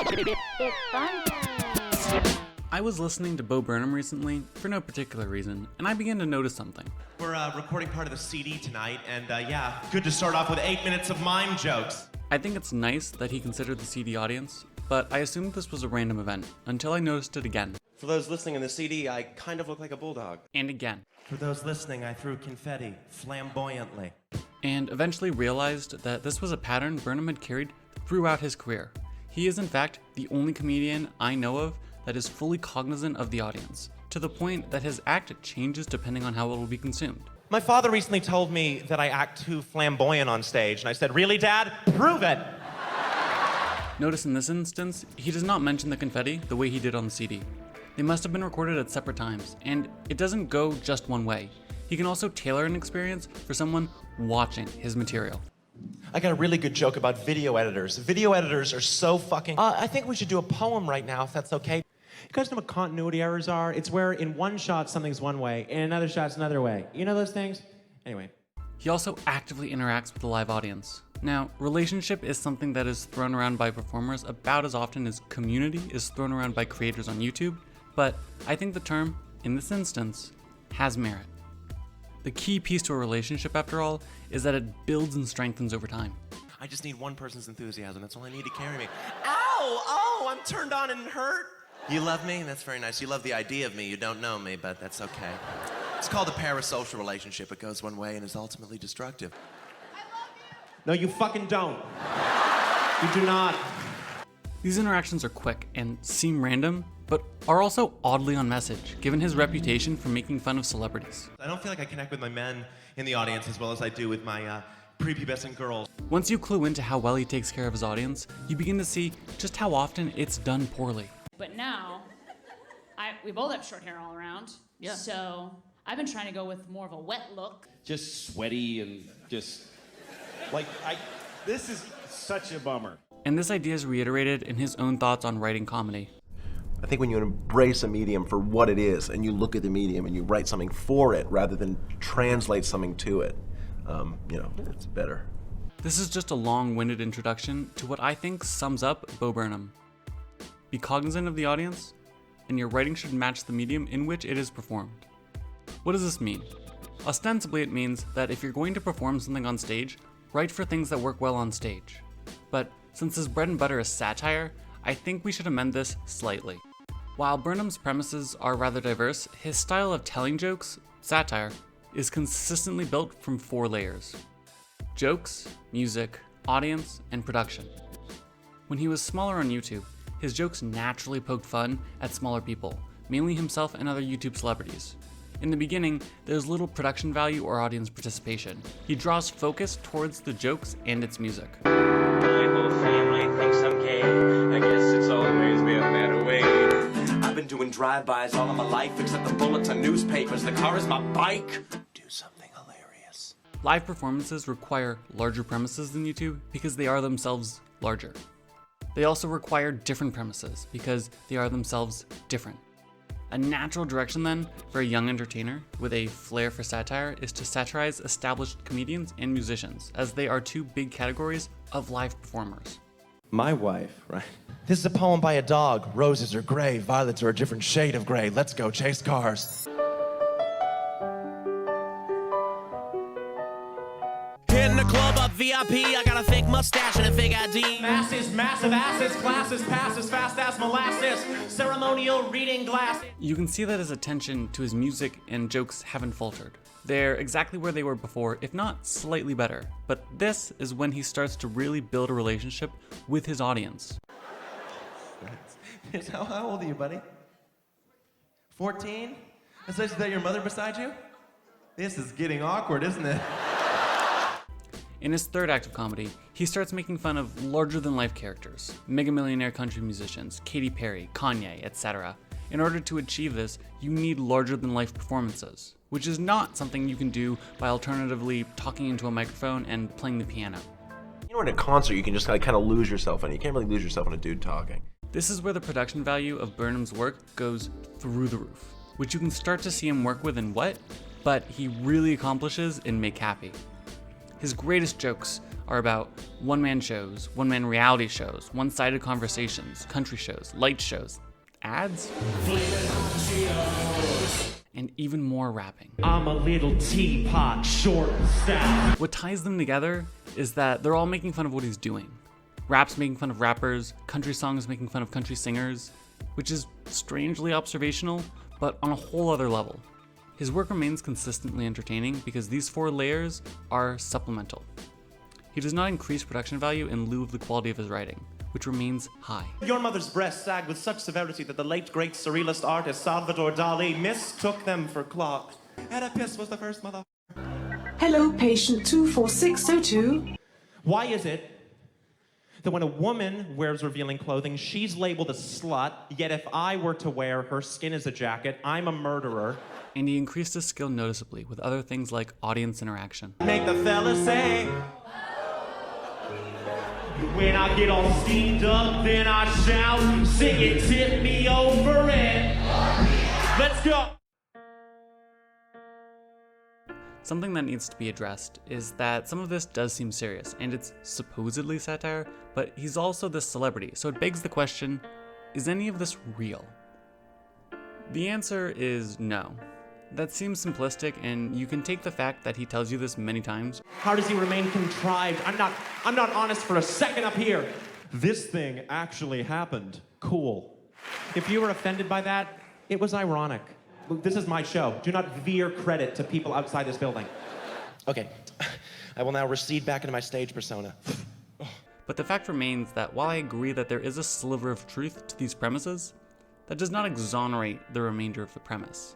It's fun time. I was listening to Bo Burnham recently for no particular reason, and I began to notice something. We're recording part of the CD tonight, and yeah, good to start off with 8 minutes of mime jokes. I think it's nice that he considered the CD audience, but I assumed this was a random event until I noticed it again. For those listening in the CD, I kind of look like a bulldog. And again. For those listening, I threw confetti flamboyantly. And eventually realized that this was a pattern Burnham had carried throughout his career. He is in fact the only comedian I know of that is fully cognizant of the audience, to the point that his act changes depending on how it will be consumed. My father recently told me that I act too flamboyant on stage, and I said, "Really, Dad? Prove it!" Notice in this instance, he does not mention the confetti the way he did on the CD. They must have been recorded at separate times, and it doesn't go just one way. He can also tailor an experience for someone watching his material. I got a really good joke about video editors. Video editors are so fucking... I think we should do a poem right now, if that's okay. You guys know what continuity errors are? It's where in one shot something's one way, in another shot's another way. You know those things? Anyway. He also actively interacts with the live audience. Now, relationship is something that is thrown around by performers about as often as community is thrown around by creators on YouTube, but I think the term, in this instance, has merit. The key piece to a relationship, after all, is that it builds and strengthens over time. I just need one person's enthusiasm. That's all I need to carry me. Ow! Oh, I'm turned on and hurt. You love me? That's very nice. You love the idea of me. You don't know me, but that's okay. It's called a parasocial relationship. It goes one way and is ultimately destructive. No, you fucking don't. You do not. These interactions are quick and seem random, but are also oddly on message, given his reputation for making fun of celebrities. I don't feel like I connect with my men in the audience as well as I do with my prepubescent girls. Once you clue into how well he takes care of his audience, you begin to see just how often it's done poorly. But now, we both have short hair all around. Yeah. So I've been trying to go with more of a wet look. Just sweaty and just this is such a bummer. And this idea is reiterated in his own thoughts on writing comedy. I think when you embrace a medium for what it is and you look at the medium and you write something for it rather than translate something to it, it's better. This is just a long-winded introduction to what I think sums up Bo Burnham. Be cognizant of the audience, and your writing should match the medium in which it is performed. What does this mean? Ostensibly, it means that if you're going to perform something on stage, write for things that work well on stage. But since his bread and butter is satire, I think we should amend this slightly. While Burnham's premises are rather diverse, his style of telling jokes, satire, is consistently built from 4 layers: jokes, music, audience, and production. When he was smaller on YouTube, his jokes naturally poked fun at smaller people, mainly himself and other YouTube celebrities. In the beginning, there's little production value or audience participation. He draws focus towards the jokes and its music. My whole family thinks I'm gay. I guess it's always been that way. I've been doing drive-bys all of my life, except the bullets and newspapers. The car is my bike. Do something hilarious. Live performances require larger premises than YouTube because they are themselves larger. They also require different premises because they are themselves different. A natural direction then for a young entertainer with a flair for satire is to satirize established comedians and musicians, as they are 2 big categories of live performers. My wife, right? This is a poem by a dog. Roses are gray, violets are a different shade of gray. Let's go chase cars. In the club up VIP, I got a fake mustache and a fake ID. Masses, massive asses, classes, passes, fast as molasses, ceremonial reading glasses. You can see that his attention to his music and jokes haven't faltered. They're exactly where they were before, if not slightly better. But this is when he starts to really build a relationship with his audience. How old are you, buddy? 14? Is that your mother beside you? This is getting awkward, isn't it? In his 3rd act of comedy, he starts making fun of larger-than-life characters, mega millionaire country musicians, Katy Perry, Kanye, etc. In order to achieve this, you need larger-than-life performances, which is not something you can do by alternatively talking into a microphone and playing the piano. You know, in a concert, you can just kind of lose yourself in it. You can't really lose yourself in a dude talking. This is where the production value of Burnham's work goes through the roof, which you can start to see him work with in What, but he really accomplishes in Make Happy. His greatest jokes are about one-man shows, one-man reality shows, one-sided conversations, country shows, light shows, ads, and even more rapping. I'm a little teapot, short and stout. What ties them together is that they're all making fun of what he's doing. Rap's making fun of rappers, country songs making fun of country singers, which is strangely observational, but on a whole other level. His work remains consistently entertaining because these 4 layers are supplemental. He does not increase production value in lieu of the quality of his writing, which remains high. Your mother's breasts sagged with such severity that the late great surrealist artist Salvador Dali mistook them for clocks. Oedipus was the first mother. Hello, patient 24602. Why is it that when a woman wears revealing clothing, she's labeled a slut, yet if I were to wear her skin as a jacket, I'm a murderer? And he increased his skill noticeably with other things like audience interaction. Make the fella say, when I get all steamed up, then I shout, sing it, tip me over it. Let's go. Something that needs to be addressed is that some of this does seem serious, and it's supposedly satire, but he's also this celebrity, so it begs the question, is any of this real? The answer is no. That seems simplistic, and you can take the fact that he tells you this many times. How does he remain contrived? I'm not honest for a second up here. This thing actually happened. Cool. If you were offended by that, it was ironic. This is my show. Do not veer credit to people outside this building. Okay, I will now recede back into my stage persona. But the fact remains that while I agree that there is a sliver of truth to these premises, that does not exonerate the remainder of the premise.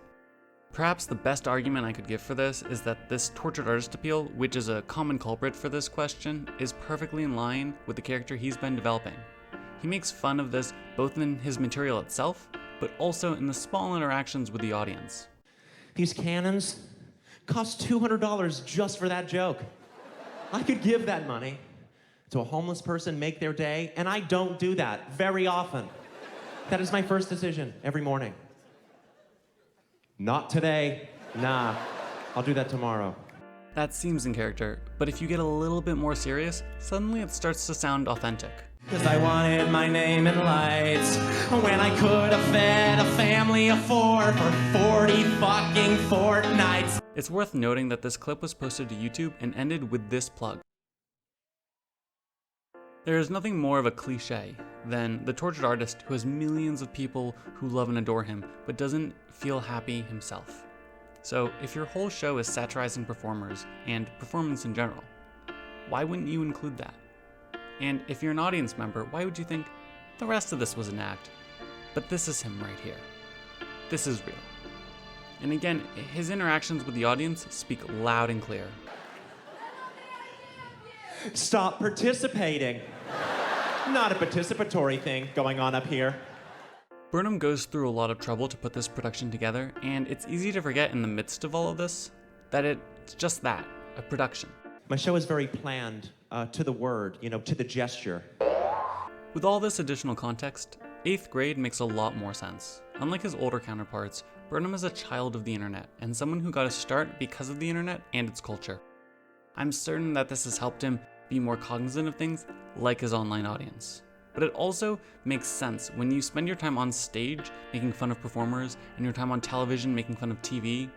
Perhaps the best argument I could give for this is that this tortured artist appeal, which is a common culprit for this question, is perfectly in line with the character he's been developing. He makes fun of this both in his material itself, but also in the small interactions with the audience. These cannons cost $200 just for that joke. I could give that money to a homeless person, make their day, and I don't do that very often. That is my first decision every morning. Not today. Nah, I'll do that tomorrow. That seems in character, but if you get a little bit more serious, suddenly it starts to sound authentic. Cause I wanted my name in lights when I could have fed a family of 4 for 40 fucking fortnights. It's worth noting that this clip was posted to YouTube and ended with this plug. There is nothing more of a cliche than the tortured artist who has millions of people who love and adore him, but doesn't feel happy himself. So if your whole show is satirizing performers and performance in general, why wouldn't you include that? And if you're an audience member, why would you think the rest of this was an act? But this is him right here. This is real. And again, his interactions with the audience speak loud and clear. Stop participating. Not a participatory thing going on up here. Burnham goes through a lot of trouble to put this production together, and it's easy to forget in the midst of all of this that it's just that, a production. My show is very planned, to the word, to the gesture. With all this additional context, 8th grade makes a lot more sense. Unlike his older counterparts, Burnham is a child of the internet, and someone who got a start because of the internet and its culture. I'm certain that this has helped him be more cognizant of things like his online audience. But it also makes sense when you spend your time on stage making fun of performers and your time on television making fun of TV,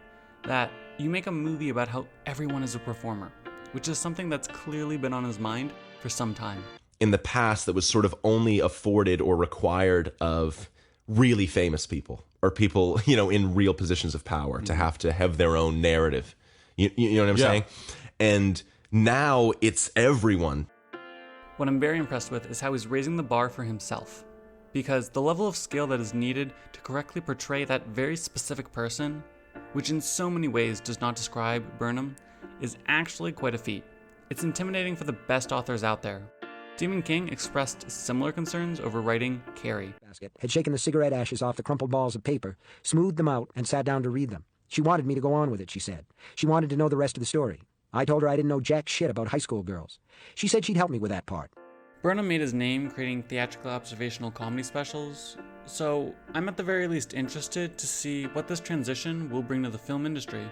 that you make a movie about how everyone is a performer, which is something that's clearly been on his mind for some time. In the past, that was sort of only afforded or required of really famous people or people, in real positions of power to have their own narrative. You know what I'm saying? And now it's everyone. What I'm very impressed with is how he's raising the bar for himself, because the level of skill that is needed to correctly portray that very specific person, which in so many ways does not describe Burnham, is actually quite a feat. It's intimidating for the best authors out there. Stephen King expressed similar concerns over writing Carrie. Had shaken the cigarette ashes off the crumpled balls of paper, smoothed them out, and sat down to read them. She wanted me to go on with it, she said. She wanted to know the rest of the story. I told her I didn't know jack shit about high school girls. She said she'd help me with that part. Burnham made his name creating theatrical observational comedy specials, so I'm at the very least interested to see what this transition will bring to the film industry.